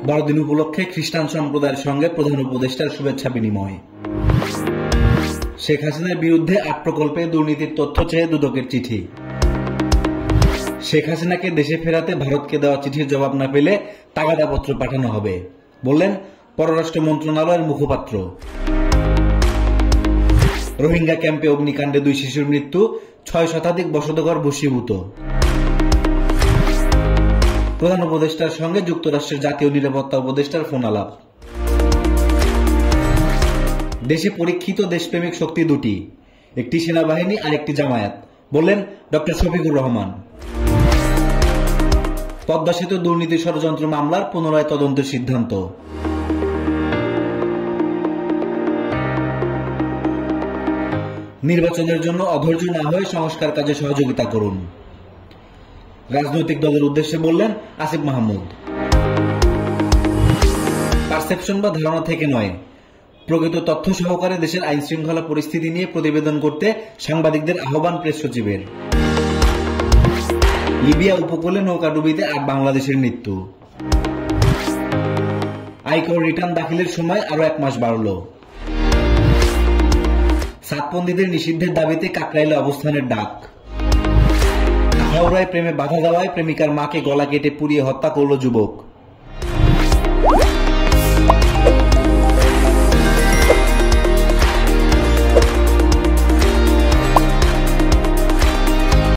বড়দিন উপলক্ষে খ্রিস্টান সম্প্রদায়ের সঙ্গে প্রধান উপদেষ্টার শুভেচ্ছা বিনিময়। শেখ হাসিনার বিরুদ্ধে ৮ প্রকল্পে দুর্নীতির তথ্য চেয়ে দুদকের চিঠি। শেখ হাসিনাকে দেশে ফেরাতে ভারতকে দেওয়া চিঠির জবাব না পেলে তাগাদাপত্র পাঠানো হবে, বললেন পররাষ্ট্র মন্ত্রণালয়ের মুখপাত্র। রোহিঙ্গা ক্যাম্পে অগ্নিকাণ্ডে 2 শিশুর মৃত্যু, 6 শতাধিক বসতঘর ভস্মীভূত। প্রধান উপদেষ্টার সঙ্গে যুক্তরাষ্ট্রের জাতীয় নিরাপত্তা উপদেষ্টার ফোন আলাপ। দেশে পরীক্ষিত দেশপ্রেমিক শক্তি 2টি, একটি সেনাবাহিনী আর একটি জামায়াত, বললেন ডক্টর শফিকুর রহমান। পদ্মা সেতু দুর্নীতি ষড়যন্ত্র মামলার পুনরায় তদন্তের সিদ্ধান্ত। নির্বাচনের জন্য অধৈর্য না হয়ে সংস্কার কাজে সহযোগিতা করুন, রাজনৈতিক দলের উদ্দেশ্যে বললেন আসিফ মাহমুদ। পারসেপশন বা ধারণা থেকে নয়, প্রকৃত তথ্য সহকারে দেশের আইন শৃঙ্খলা পরিস্থিতি নিয়ে প্রতিবেদন করতে সাংবাদিকদের আহ্বান প্রেস সচিবের। লিবিয়া উপকূলে নৌকাডুবিতে 8 বাংলাদেশের মৃত্যু। আয়কর রিটার্ন দাখিলের সময় আরো 1 মাস বাড়ল। সাতপন্থীদের নিষিদ্ধের দাবিতে কাকরাইলে অবস্থানের ডাক। হাওড়ায় প্রেমে বাধা দেওয়ায় প্রেমিকার মাকে গলা কেটে পুড়িয়ে হত্যা করল যুবক।